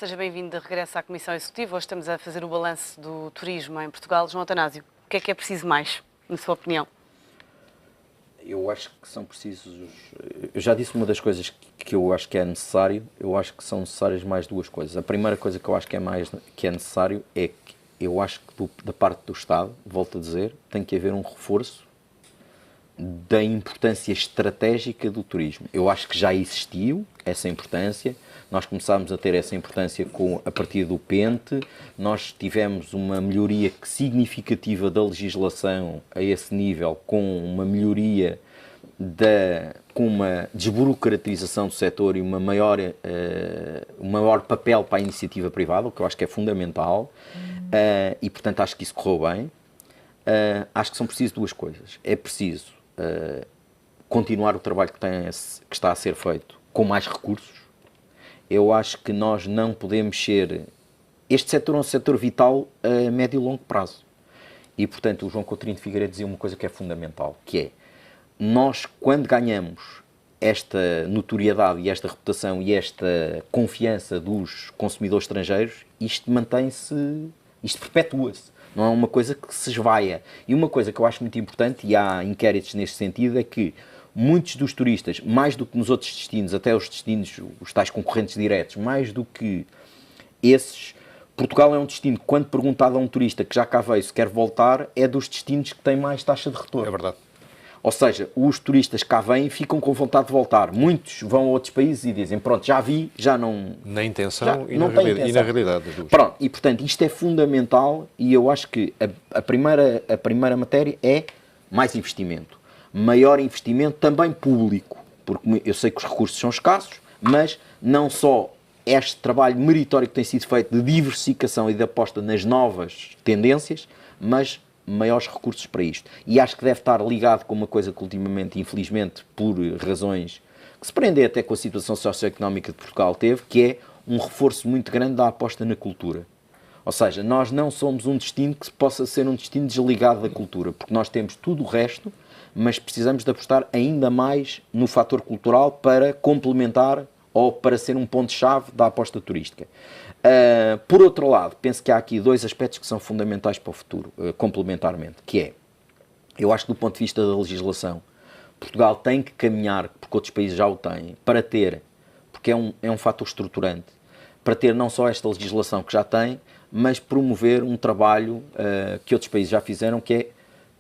seja bem-vindo de regresso à Comissão Executiva. Hoje estamos a fazer o balanço do turismo em Portugal. João Atanásio, o que é preciso mais, na sua opinião? Eu acho que são precisos... Eu já disse uma das coisas que eu acho que é necessário. Eu acho que são necessárias mais duas coisas. A primeira coisa que eu acho que é necessário é que eu acho que da parte do Estado, volto a dizer, tem que haver um reforço da importância estratégica do turismo. Eu acho que já existiu essa importância. Nós começámos a ter essa importância a partir do Pente. Nós tivemos uma melhoria significativa da legislação a esse nível, com uma melhoria com uma desburocratização do setor e um maior papel para a iniciativa privada, o que eu acho que é fundamental. E, portanto, acho que isso correu bem. Acho que são precisas duas coisas. É preciso continuar o trabalho que está a ser feito com mais recursos. Eu acho que nós não podemos ser... Este setor é um setor vital a médio e longo prazo. E, portanto, o João Coutinho de Figueiredo dizia uma coisa que é fundamental, que é, nós, quando ganhamos esta notoriedade e esta reputação e esta confiança dos consumidores estrangeiros, isto mantém-se, isto perpetua-se. Não é uma coisa que se esvaia. E uma coisa que eu acho muito importante, e há inquéritos neste sentido, é que muitos dos turistas, mais do que nos outros destinos, até os destinos, os tais concorrentes diretos, mais do que esses, Portugal é um destino que, quando perguntado a um turista que já cá veio se quer voltar, é dos destinos que tem mais taxa de retorno. É verdade. Ou seja, os turistas cá vêm e ficam com vontade de voltar. Muitos vão a outros países e dizem, pronto, já vi, já não... Na intenção e na realidade. Pronto, e portanto isto é fundamental e eu acho que a primeira matéria é mais investimento. Maior investimento também público, porque eu sei que os recursos são escassos, mas não só este trabalho meritório que tem sido feito de diversificação e de aposta nas novas tendências, mas maiores recursos para isto. E acho que deve estar ligado com uma coisa que ultimamente, infelizmente, por razões que se prendem até com a situação socioeconómica de Portugal teve, que é um reforço muito grande da aposta na cultura. Ou seja, nós não somos um destino que possa ser um destino desligado da cultura, porque nós temos tudo o resto, mas precisamos de apostar ainda mais no fator cultural para complementar ou para ser um ponto-chave da aposta turística. Por outro lado, penso que há aqui dois aspectos que são fundamentais para o futuro, complementarmente, que é, eu acho que do ponto de vista da legislação, Portugal tem que caminhar, porque outros países já o têm, para ter, porque é um fator estruturante, para ter não só esta legislação que já tem, mas promover um trabalho que outros países já fizeram, que é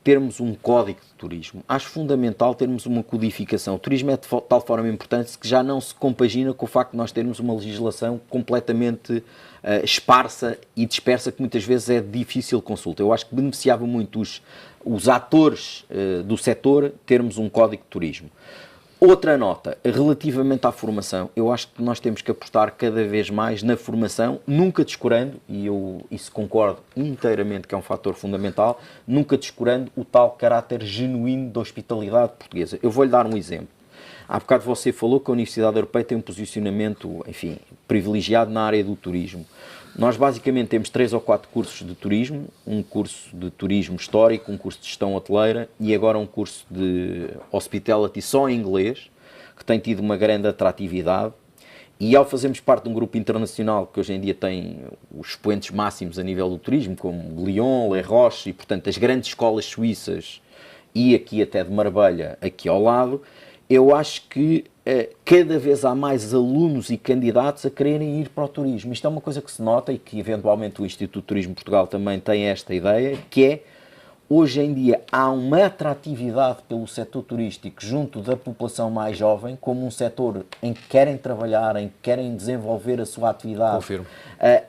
termos um código de turismo. Acho fundamental termos uma codificação. O turismo é de tal forma importante que já não se compagina com o facto de nós termos uma legislação completamente esparsa e dispersa, que muitas vezes é de difícil consulta. Eu acho que beneficiava muito os atores do setor termos um código de turismo. Outra nota, relativamente à formação, eu acho que nós temos que apostar cada vez mais na formação, nunca descurando, e eu isso concordo inteiramente que é um fator fundamental, nunca descurando o tal caráter genuíno da hospitalidade portuguesa. Eu vou-lhe dar um exemplo. Há bocado você falou que a Universidade Europeia tem um posicionamento, enfim, privilegiado na área do turismo. Nós basicamente temos 3 ou 4 cursos de turismo, um curso de turismo histórico, um curso de gestão hoteleira e agora um curso de hospitality só em inglês, que tem tido uma grande atratividade. E ao fazermos parte de um grupo internacional que hoje em dia tem os expoentes máximos a nível do turismo, como Lyon, Les Roches e, portanto, as grandes escolas suíças e aqui até de Marbella, aqui ao lado, eu acho que cada vez há mais alunos e candidatos a quererem ir para o turismo. Isto é uma coisa que se nota e que eventualmente o Instituto de Turismo de Portugal também tem esta ideia, que é, hoje em dia há uma atratividade pelo setor turístico junto da população mais jovem, como um setor em que querem trabalhar, em que querem desenvolver a sua atividade. Confirmo.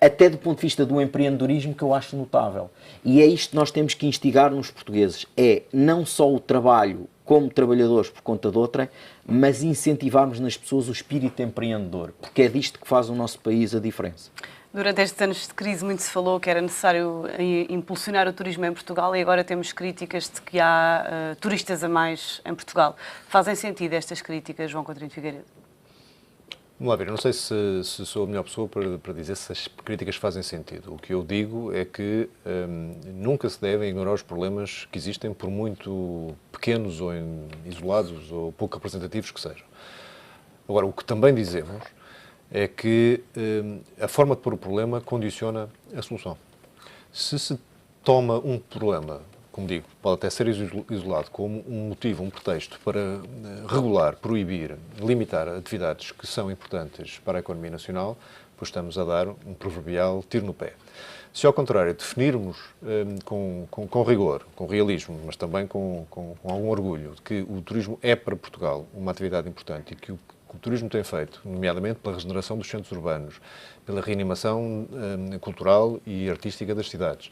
Até do ponto de vista do empreendedorismo, que eu acho notável. E é isto que nós temos que instigar nos portugueses, é não só o trabalho como trabalhadores por conta de outrem, mas incentivarmos nas pessoas o espírito empreendedor, porque é disto que faz o nosso país a diferença. Durante estes anos de crise muito se falou que era necessário impulsionar o turismo em Portugal e agora temos críticas de que há turistas a mais em Portugal. Fazem sentido estas críticas, João Coutinho de Figueiredo? Vamos lá ver, eu não sei se sou a melhor pessoa para dizer se as críticas fazem sentido. O que eu digo é que nunca se devem ignorar os problemas que existem, por muito pequenos ou isolados ou pouco representativos que sejam. Agora, o que também dizemos é que a forma de pôr o problema condiciona a solução. Se toma um problema, como digo, pode até ser isolado como um motivo, um pretexto para regular, proibir, limitar atividades que são importantes para a economia nacional, pois estamos a dar um proverbial tiro no pé. Se, ao contrário, definirmos com rigor, com realismo, mas também com algum orgulho, que o turismo é para Portugal uma atividade importante e que o turismo tem feito, nomeadamente pela regeneração dos centros urbanos, pela reanimação cultural e artística das cidades,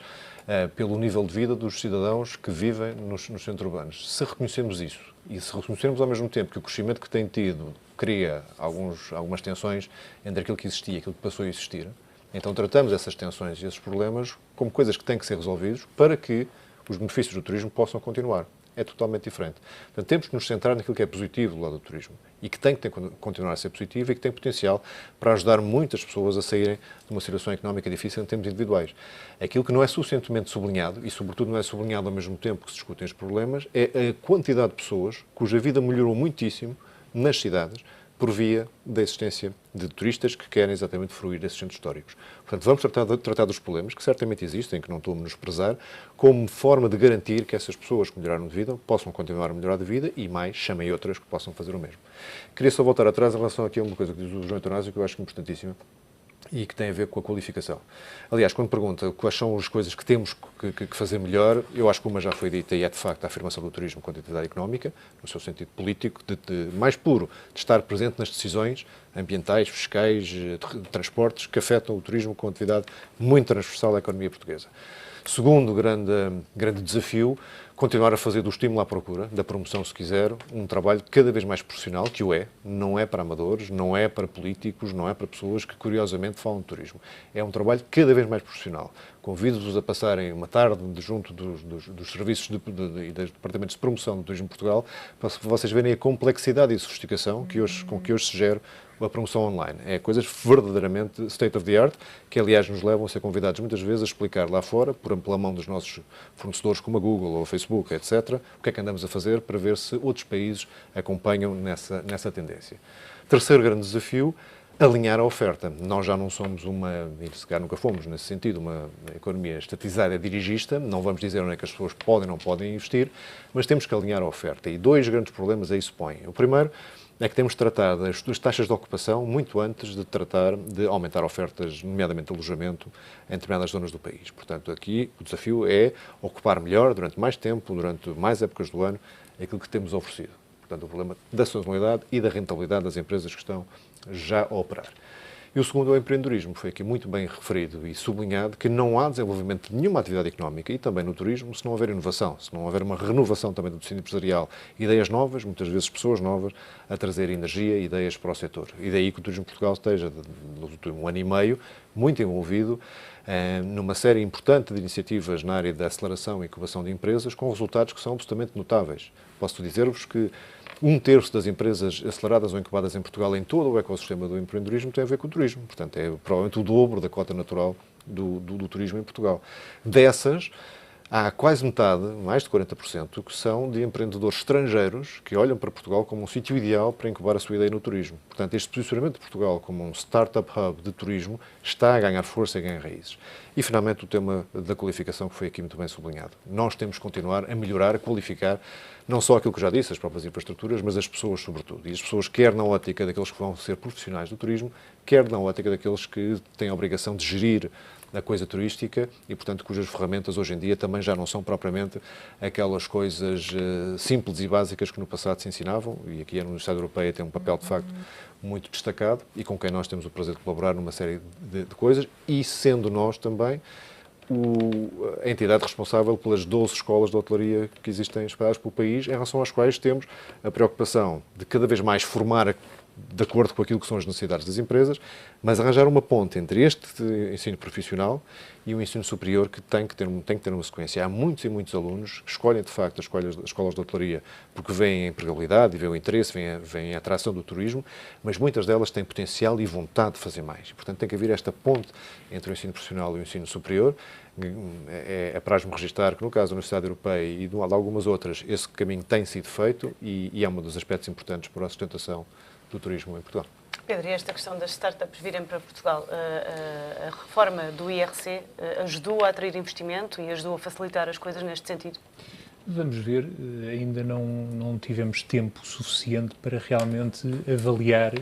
pelo nível de vida dos cidadãos que vivem nos centros urbanos. Se reconhecemos isso e se reconhecermos ao mesmo tempo que o crescimento que tem tido cria algumas tensões entre aquilo que existia e aquilo que passou a existir, então tratamos essas tensões e esses problemas como coisas que têm que ser resolvidos para que os benefícios do turismo possam continuar. É totalmente diferente. Portanto, temos que nos centrar naquilo que é positivo do lado do turismo e que tem que continuar a ser positivo e que tem potencial para ajudar muitas pessoas a saírem de uma situação económica difícil em termos individuais. Aquilo que não é suficientemente sublinhado, e sobretudo não é sublinhado ao mesmo tempo que se discutem os problemas, é a quantidade de pessoas cuja vida melhorou muitíssimo nas cidades por via da existência de turistas que querem exatamente fruir desses centros históricos. Portanto, vamos tratar dos problemas, que certamente existem, que não estou a menosprezar, como forma de garantir que essas pessoas que melhoraram de vida possam continuar a melhorar de vida e mais, chamem outras que possam fazer o mesmo. Queria só voltar atrás em relação aqui a uma coisa que diz o João Eutanásia, que eu acho importantíssima, e que tem a ver com a qualificação. Aliás, quando pergunta quais são as coisas que temos que fazer melhor, eu acho que uma já foi dita e é, de facto, a afirmação do turismo como atividade económica, no seu sentido político, mais puro, de estar presente nas decisões ambientais, fiscais, de transportes, que afetam o turismo como atividade muito transversal à economia portuguesa. Segundo grande desafio, continuar a fazer do estímulo à procura, da promoção, se quiser, um trabalho cada vez mais profissional, que o é, não é para amadores, não é para políticos, não é para pessoas que curiosamente falam de turismo. É um trabalho cada vez mais profissional. Convido-vos a passarem uma tarde junto dos serviços e dos departamentos de promoção do turismo de Portugal, para vocês verem a complexidade e sofisticação com que hoje se gera a promoção online. É coisas verdadeiramente state of the art, que aliás nos levam a ser convidados muitas vezes a explicar lá fora, pela mão dos nossos fornecedores como a Google ou a Facebook, etc., o que é que andamos a fazer para ver se outros países acompanham nessa tendência. Terceiro grande desafio, alinhar a oferta. Nós já não somos e se calhar nunca fomos nesse sentido, uma economia estatizada dirigista, não vamos dizer onde é que as pessoas podem ou não podem investir, mas temos que alinhar a oferta. E dois grandes problemas aí se põem. O primeiro é que temos de tratar das taxas de ocupação muito antes de tratar de aumentar ofertas, nomeadamente de alojamento, em determinadas zonas do país. Portanto, aqui o desafio é ocupar melhor, durante mais tempo, durante mais épocas do ano, aquilo que temos oferecido. Portanto, o problema da sazonalidade e da rentabilidade das empresas que estão já a operar. E o segundo é o empreendedorismo. Foi aqui muito bem referido e sublinhado que não há desenvolvimento de nenhuma atividade económica e também no turismo se não houver inovação, se não houver uma renovação também do tecido empresarial, ideias novas, muitas vezes pessoas novas, a trazer energia e ideias para o setor. E daí que o Turismo de Portugal esteja, no último ano e meio, muito envolvido numa série importante de iniciativas na área da aceleração e incubação de empresas, com resultados que são absolutamente notáveis. Posso dizer-vos que 1/3 das empresas aceleradas ou incubadas em Portugal em todo o ecossistema do empreendedorismo tem a ver com o turismo. Portanto, é provavelmente o dobro da cota natural do turismo em Portugal. Dessas, há quase metade, mais de 40%, que são de empreendedores estrangeiros que olham para Portugal como um sítio ideal para incubar a sua ideia no turismo. Portanto, este posicionamento de Portugal como um startup hub de turismo está a ganhar força e a ganhar raízes. E, finalmente, o tema da qualificação, que foi aqui muito bem sublinhado. Nós temos que continuar a melhorar, a qualificar, não só aquilo que já disse, as próprias infraestruturas, mas as pessoas, sobretudo. E as pessoas, quer na ótica daqueles que vão ser profissionais do turismo, quer na ótica daqueles que têm a obrigação de gerir a coisa turística e, portanto, cujas ferramentas hoje em dia também já não são propriamente aquelas coisas simples e básicas que no passado se ensinavam, e aqui a Universidade Europeia tem um papel, de facto, muito destacado e com quem nós temos o prazer de colaborar numa série de coisas, e sendo nós também a entidade responsável pelas 12 escolas de hotelaria que existem espalhadas pelo país, em relação às quais temos a preocupação de cada vez mais formar de acordo com aquilo que são as necessidades das empresas, mas arranjar uma ponte entre este ensino profissional e o ensino superior que tem que ter uma sequência. Há muitos e muitos alunos que escolhem, de facto, as escolas de hotelaria porque veem a empregabilidade, veem o interesse, veem a atração do turismo, mas muitas delas têm potencial e vontade de fazer mais. E, portanto, tem que haver esta ponte entre o ensino profissional e o ensino superior. Apraz-me registar que, no caso da Universidade Europeia e de algumas outras, esse caminho tem sido feito e é um dos aspectos importantes para a sustentação do turismo em Portugal. Pedro, e esta questão das startups virem para Portugal, a reforma do IRC ajudou a atrair investimento e ajudou a facilitar as coisas neste sentido? Vamos ver, ainda não tivemos tempo suficiente para realmente avaliar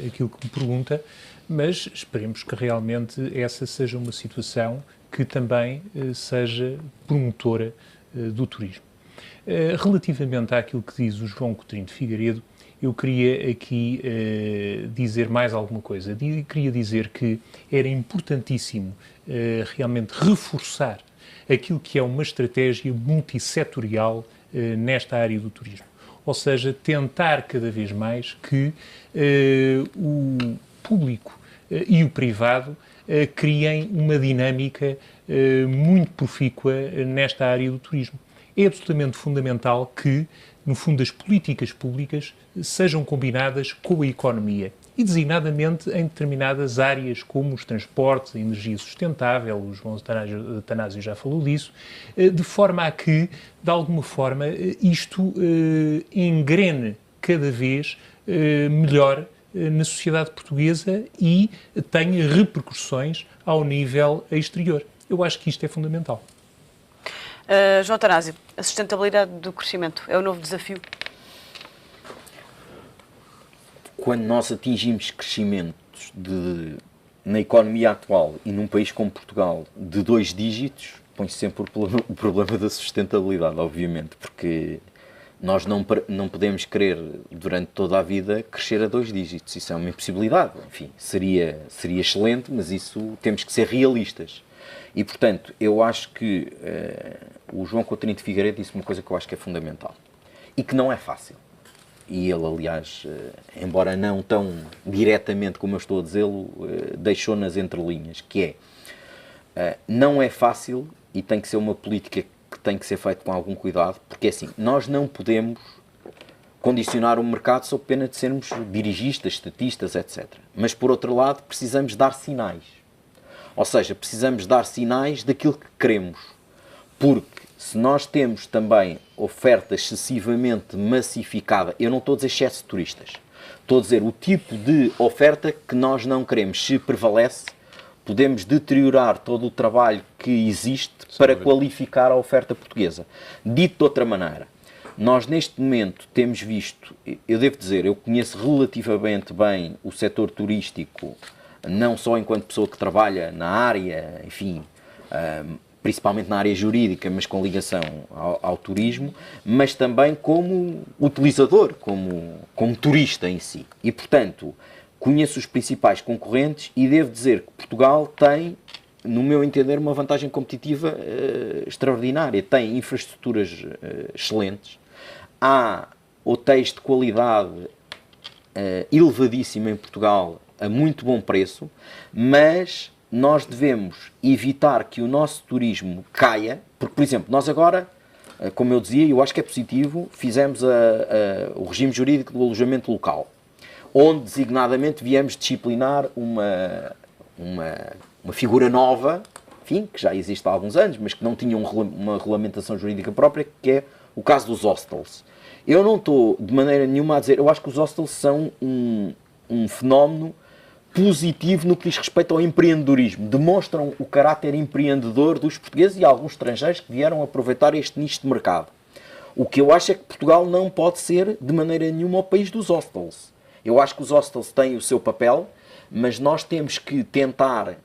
aquilo que me pergunta, mas esperemos que realmente essa seja uma situação que também seja promotora do turismo. Relativamente àquilo que diz o João Coutinho de Figueiredo, eu queria aqui dizer mais alguma coisa. Queria dizer que era importantíssimo realmente reforçar aquilo que é uma estratégia multissetorial nesta área do turismo. Ou seja, tentar cada vez mais que o público e o privado criem uma dinâmica muito profícua nesta área do turismo. É absolutamente fundamental que, no fundo, as políticas públicas sejam combinadas com a economia e, designadamente, em determinadas áreas como os transportes, a energia sustentável, o João Atanásio já falou disso, de forma a que, de alguma forma, isto engrene cada vez melhor na sociedade portuguesa e tenha repercussões ao nível exterior. Eu acho que isto é fundamental. João Atanásio, a sustentabilidade do crescimento é o novo desafio? Quando nós atingimos crescimentos na economia atual e num país como Portugal de 2 dígitos, põe-se sempre o problema da sustentabilidade, obviamente, porque nós não podemos querer, durante toda a vida, crescer a 2 dígitos. Isso é uma impossibilidade. Enfim, seria excelente, mas isso temos que ser realistas. E, portanto, eu acho que o João Coutinho de Figueiredo disse uma coisa que eu acho que é fundamental e que não é fácil. E ele, aliás, embora não tão diretamente como eu estou a dizê-lo, deixou nas entrelinhas, que não é fácil e tem que ser uma política que tem que ser feita com algum cuidado, porque assim, nós não podemos condicionar o mercado sob pena de sermos dirigistas, estatistas, etc. Mas, por outro lado, precisamos dar sinais. Ou seja, precisamos dar sinais daquilo que queremos. Porque se nós temos também oferta excessivamente massificada, eu não estou a dizer excesso de turistas, estou a dizer o tipo de oferta que nós não queremos, se prevalece, podemos deteriorar todo o trabalho que existe para qualificar a oferta portuguesa. Dito de outra maneira, nós neste momento temos visto, eu devo dizer, eu conheço relativamente bem o setor turístico, não só enquanto pessoa que trabalha na área, enfim, principalmente na área jurídica, mas com ligação ao turismo, mas também como utilizador, como turista em si. E, portanto, conheço os principais concorrentes e devo dizer que Portugal tem, no meu entender, uma vantagem competitiva extraordinária. Tem infraestruturas excelentes, há hotéis de qualidade elevadíssima em Portugal, a muito bom preço, mas nós devemos evitar que o nosso turismo caia, porque, por exemplo, nós agora, como eu dizia, eu acho que é positivo, fizemos o regime jurídico do alojamento local, onde designadamente viemos disciplinar uma figura nova, enfim, que já existe há alguns anos, mas que não tinha uma regulamentação jurídica própria, que é o caso dos hostels. Eu não estou de maneira nenhuma a dizer, eu acho que os hostels são um fenómeno positivo no que diz respeito ao empreendedorismo. Demonstram o caráter empreendedor dos portugueses e alguns estrangeiros que vieram aproveitar este nicho de mercado. O que eu acho é que Portugal não pode ser de maneira nenhuma o país dos hostels. Eu acho que os hostels têm o seu papel, mas nós temos que tentar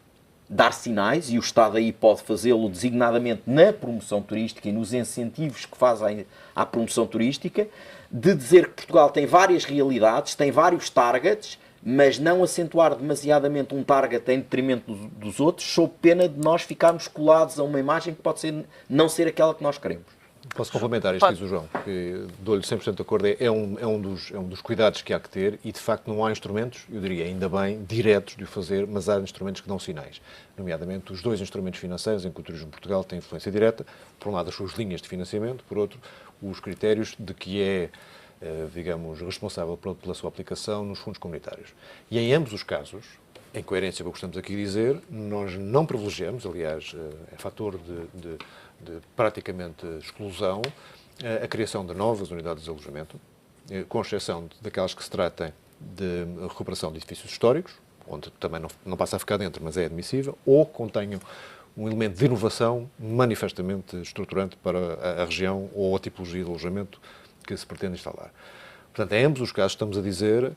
dar sinais, e o Estado aí pode fazê-lo designadamente na promoção turística e nos incentivos que fazem à promoção turística, de dizer que Portugal tem várias realidades, tem vários targets, mas não acentuar demasiadamente um target em detrimento dos outros, sob pena de nós ficarmos colados a uma imagem que pode não ser aquela que nós queremos. Posso complementar isto que diz o João, que dou-lhe 100% de acordo, é um dos cuidados que há que ter e, de facto, não há instrumentos, eu diria ainda bem, diretos de o fazer, mas há instrumentos que dão sinais, nomeadamente os 2 instrumentos financeiros em que o Turismo de Portugal tem influência direta, por um lado as suas linhas de financiamento, por outro os critérios de que é, digamos, responsável pela sua aplicação nos fundos comunitários. E em ambos os casos, em coerência com o que estamos aqui a dizer, nós não privilegiamos, aliás, é fator de praticamente exclusão, a criação de novas unidades de alojamento, com exceção daquelas que se tratem de recuperação de edifícios históricos, onde também não passa a ficar dentro, mas é admissível, ou contenham um elemento de inovação manifestamente estruturante para a região ou a tipologia de alojamento que se pretende instalar. Portanto, em ambos os casos estamos a dizer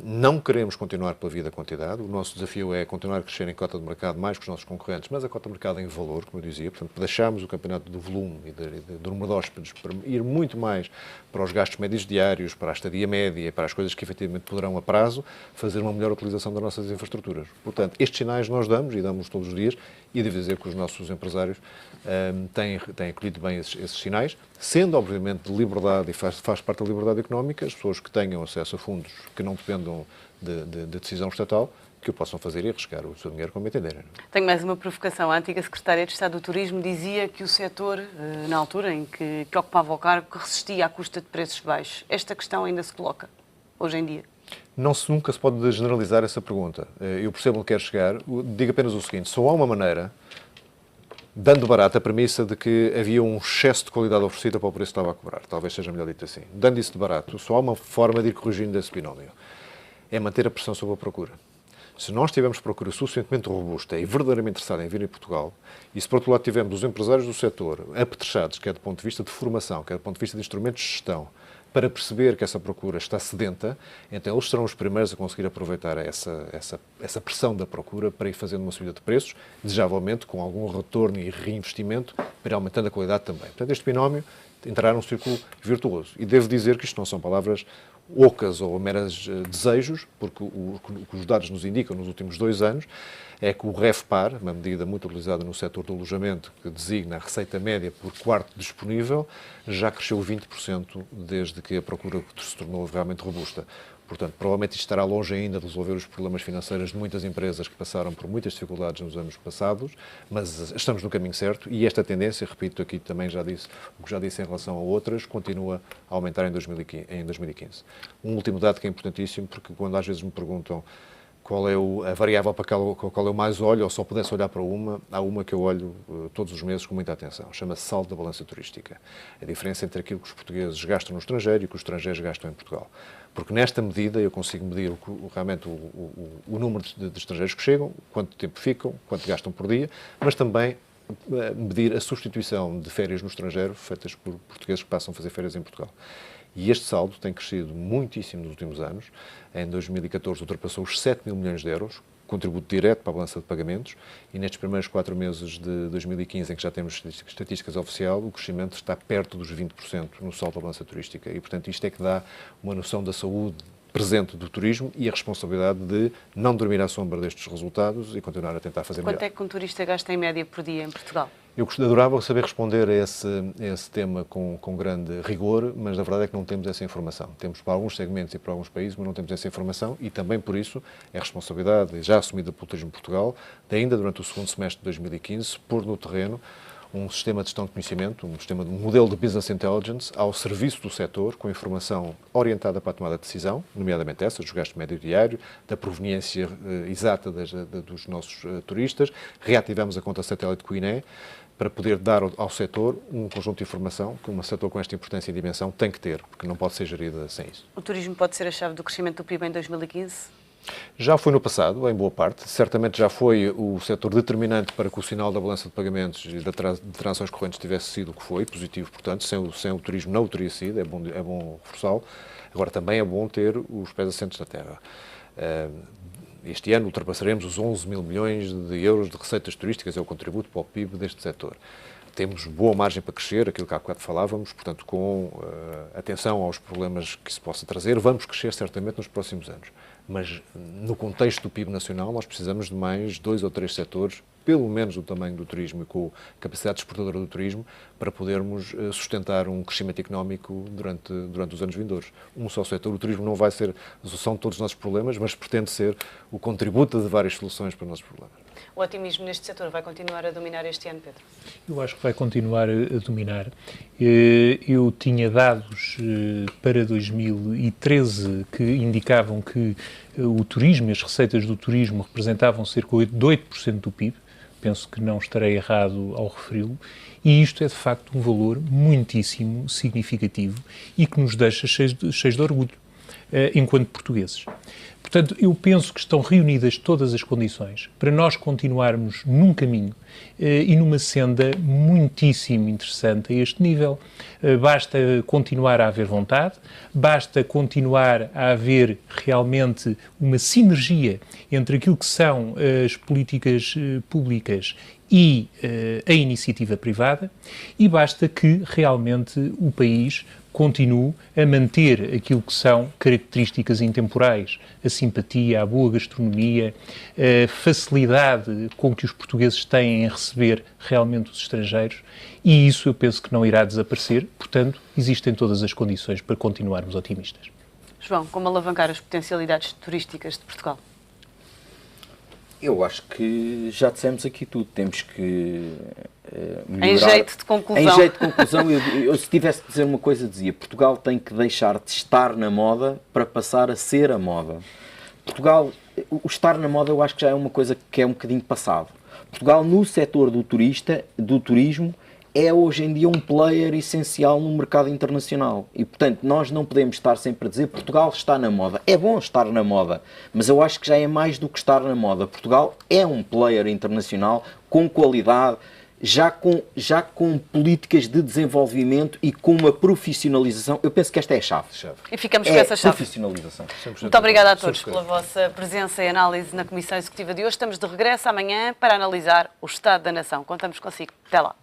não queremos continuar pela via da quantidade. O nosso desafio é continuar a crescer em cota de mercado mais que os nossos concorrentes, mas a cota de mercado em valor, como eu dizia. Portanto, deixámos o campeonato do volume e do número de hóspedes para ir muito mais para os gastos médios diários, para a estadia média, para as coisas que efetivamente poderão a prazo fazer uma melhor utilização das nossas infraestruturas. Portanto, estes sinais nós damos e damos todos os dias, e devo dizer que os nossos empresários têm acolhido bem esses sinais, sendo obviamente de liberdade, e faz parte da liberdade económica, as pessoas que tenham acesso a fundos que não dependam de decisão estatal, que o possam fazer e arriscar o seu dinheiro como entenderem. Tenho mais uma provocação. A antiga Secretária de Estado do Turismo dizia que o setor, na altura em que ocupava o cargo, resistia à custa de preços baixos. Esta questão ainda se coloca, hoje em dia? Nunca se pode generalizar essa pergunta. Eu percebo onde quer chegar. Digo apenas o seguinte: só há uma maneira, dando barato a premissa de que havia um excesso de qualidade oferecida para o preço que estava a cobrar. Talvez seja melhor dito assim. Dando isso de barato, só há uma forma de ir corrigindo esse binómio. É manter a pressão sobre a procura. Se nós tivermos procura suficientemente robusta e verdadeiramente interessada em vir em Portugal, e se por outro lado tivermos os empresários do setor apetrechados, quer do ponto de vista de formação, quer do ponto de vista de instrumentos de gestão, para perceber que essa procura está sedenta, então eles serão os primeiros a conseguir aproveitar essa pressão da procura para ir fazendo uma subida de preços, desejavelmente com algum retorno e reinvestimento, para ir aumentando a qualidade também. Portanto, este binómio entrará num círculo virtuoso. E devo dizer que isto não são palavras ocas ou meros desejos, porque o que os dados nos indicam nos últimos 2 anos é que o REFPAR, uma medida muito utilizada no setor do alojamento, que designa a receita média por quarto disponível, já cresceu 20% desde que a procura se tornou realmente robusta. Portanto, provavelmente isto estará longe ainda de resolver os problemas financeiros de muitas empresas que passaram por muitas dificuldades nos anos passados, mas estamos no caminho certo e esta tendência, repito aqui também já disse, o que já disse em relação a outras, continua a aumentar em 2015. Um último dado que é importantíssimo, porque quando às vezes me perguntam qual é a variável para qual eu mais olho, ou só pudesse olhar para uma, há uma que eu olho todos os meses com muita atenção. Chama-se saldo da balança turística. A diferença entre aquilo que os portugueses gastam no estrangeiro e que os estrangeiros gastam em Portugal. Porque nesta medida eu consigo medir realmente o número de estrangeiros que chegam, quanto tempo ficam, quanto gastam por dia, mas também medir a substituição de férias no estrangeiro feitas por portugueses que passam a fazer férias em Portugal. E este saldo tem crescido muitíssimo nos últimos anos. Em 2014 ultrapassou os 7 mil milhões de euros, contributo direto para a balança de pagamentos, e nestes primeiros 4 meses de 2015, em que já temos estatísticas oficiais, o crescimento está perto dos 20% no saldo da balança turística. E, portanto, isto é que dá uma noção da saúde presente do turismo e a responsabilidade de não dormir à sombra destes resultados e continuar a tentar fazer melhor. Quanto é que um turista gasta em média por dia em Portugal? Eu adorava saber responder a esse tema com grande rigor, mas a verdade é que não temos essa informação. Temos para alguns segmentos e para alguns países, mas não temos essa informação e também por isso é responsabilidade já assumida pelo Turismo de Portugal, de ainda durante o segundo semestre de 2015, pôr no terreno um sistema de gestão de conhecimento, um modelo de Business Intelligence ao serviço do setor, com informação orientada para a tomada de decisão, nomeadamente essa, dos gastos médio diário, da proveniência exata dos nossos turistas. Reativamos a conta satélite com o INE para poder dar ao setor um conjunto de informação que um setor com esta importância e dimensão tem que ter, porque não pode ser gerida sem isso. O turismo pode ser a chave do crescimento do PIB em 2015? Já foi no passado, em boa parte. Certamente já foi o setor determinante para que o sinal da balança de pagamentos e de transações correntes tivesse sido o que foi, positivo, portanto, sem o turismo não o teria sido, é bom reforçá-lo. Agora, também é bom ter os pés assentes na terra. Este ano ultrapassaremos os 11 mil milhões de euros de receitas turísticas, é o contributo para o PIB deste setor. Temos boa margem para crescer, aquilo que há bocado falávamos, portanto, com atenção aos problemas que se possa trazer, vamos crescer certamente nos próximos anos. Mas, no contexto do PIB nacional, nós precisamos de mais 2 ou 3 setores, pelo menos do tamanho do turismo e com a capacidade exportadora do turismo, para podermos sustentar um crescimento económico durante os anos vindouros. Um só setor, o turismo não vai ser a solução de todos os nossos problemas, mas pretende ser o contributo de várias soluções para os nossos problemas. O otimismo neste setor vai continuar a dominar este ano, Pedro? Eu acho que vai continuar a dominar. Eu tinha dados para 2013 que indicavam que o turismo e as receitas do turismo representavam cerca de 8% do PIB. Penso que não estarei errado ao referi-lo. E isto é, de facto, um valor muitíssimo significativo e que nos deixa cheios de orgulho. enquanto portugueses. Portanto, eu penso que estão reunidas todas as condições para nós continuarmos num caminho e numa senda muitíssimo interessante a este nível. Basta continuar a haver vontade, basta continuar a haver realmente uma sinergia entre aquilo que são as políticas públicas e a iniciativa privada, e basta que realmente o país continue a manter aquilo que são características intemporais, a simpatia, a boa gastronomia, a facilidade com que os portugueses têm em receber realmente os estrangeiros, e isso eu penso que não irá desaparecer, portanto, existem todas as condições para continuarmos otimistas. João, como alavancar as potencialidades turísticas de Portugal? Eu acho que já dissemos aqui tudo. Temos que melhorar. Em jeito de conclusão. Em jeito de conclusão, eu se tivesse de dizer uma coisa, dizia: Portugal tem que deixar de estar na moda para passar a ser a moda. Portugal, o estar na moda eu acho que já é uma coisa que é um bocadinho passado. Portugal, no setor do turismo, é hoje em dia um player essencial no mercado internacional. E, portanto, nós não podemos estar sempre a dizer Portugal está na moda. É bom estar na moda, mas eu acho que já é mais do que estar na moda. Portugal é um player internacional com qualidade, já com políticas de desenvolvimento e com uma profissionalização. Eu penso que esta é a chave. E ficamos com essa chave. Profissionalização. Muito obrigada a todos pela vossa presença e análise na Comissão Executiva de hoje. Estamos de regresso amanhã para analisar o Estado da Nação. Contamos consigo. Até lá.